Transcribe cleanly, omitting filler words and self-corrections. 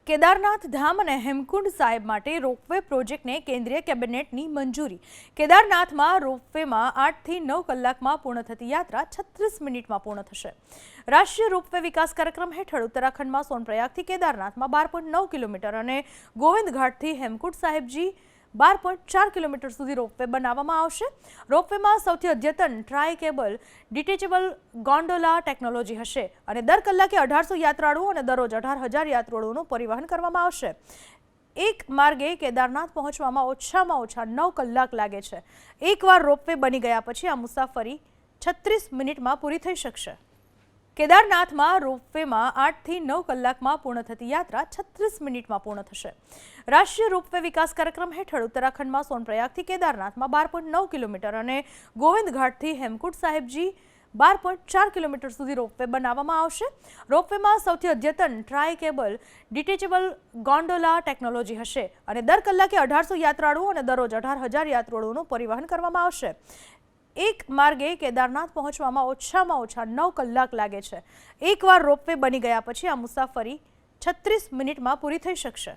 કેદારનાથ ધામ અને હેમકુંડ સાહેબ માટે રોપવે પ્રોજેક્ટને કેન્દ્રીય કેબિનેટની મંજૂરી। કેદારનાથમાં રોપવેમાં 8 થી 9 કલાકમાં પૂર્ણ થતી યાત્રા 36 મિનિટમાં પૂર્ણ થશે। રાષ્ટ્રીય રોપવે વિકાસ કાર્યક્રમ હેઠળ ઉત્તરાખંડમાં સોનપ્રયાગથી કેદારનાથમાં 12.9 કિલોમીટર અને ગોવિંદ ઘાટથી હેમકુંડ સાહેબજી 12.4 કિલોમીટર સુધી રોપવે બનાવવામાં આવશે। રોપવેમાં સૌથી અદ્યતન ટ્રાય કેબલ ડિટેચેબલ ગોન્ડોલા ટેકનોલોજી હશે અને દર કલાકે 1800 યાત્રાળુઓ અને દરરોજ 18,000 યાત્રાળુઓનું પરિવહન કરવામાં આવશે। એક માર્ગે કેદારનાથ પહોંચવામાં ઓછામાં ઓછા 9 કલાક લાગે છે। એકવાર રોપવે બની ગયા પછી આ મુસાફરી 36 મિનિટમાં પૂરી થઈ શકશે। કેદારનાથમાં રોપવેમાં 8 થી 9 કલાકમાં પૂર્ણ થતી યાત્રા 36 મિનિટમાં પૂર્ણ થશે। રાષ્ટ્રીય રોપવે વિકાસ કાર્યક્રમ હેઠળ ઉત્તરાખંડમાં સોનપ્રયાગથી કેદારનાથમાં 12.9 કિલોમીટર અને ગોવિંદ ઘાટથી હેમકુંડ સાહેબજી 12.4 કિલોમીટર સુધી રોપવે બનાવવામાં આવશે। રોપવેમાં સૌથી અદ્યતન ટ્રાય કેબલ ડિટેચેબલ ગોન્ડોલા ટેકનોલોજી હશે અને દર કલાકે 1800 યાત્રાળુઓ અને દરરોજ 18,000 યાત્રાળુઓનું પરિવહન કરવામાં આવશે। એક માર્ગે કેદારનાથ પહોંચવામાં ઓછામાં ઓછા 9 કલાક લાગે છે। એકવાર રોપવે બની ગયા પછી આ મુસાફરી 36 મિનિટમાં પૂરી થઈ શકશે।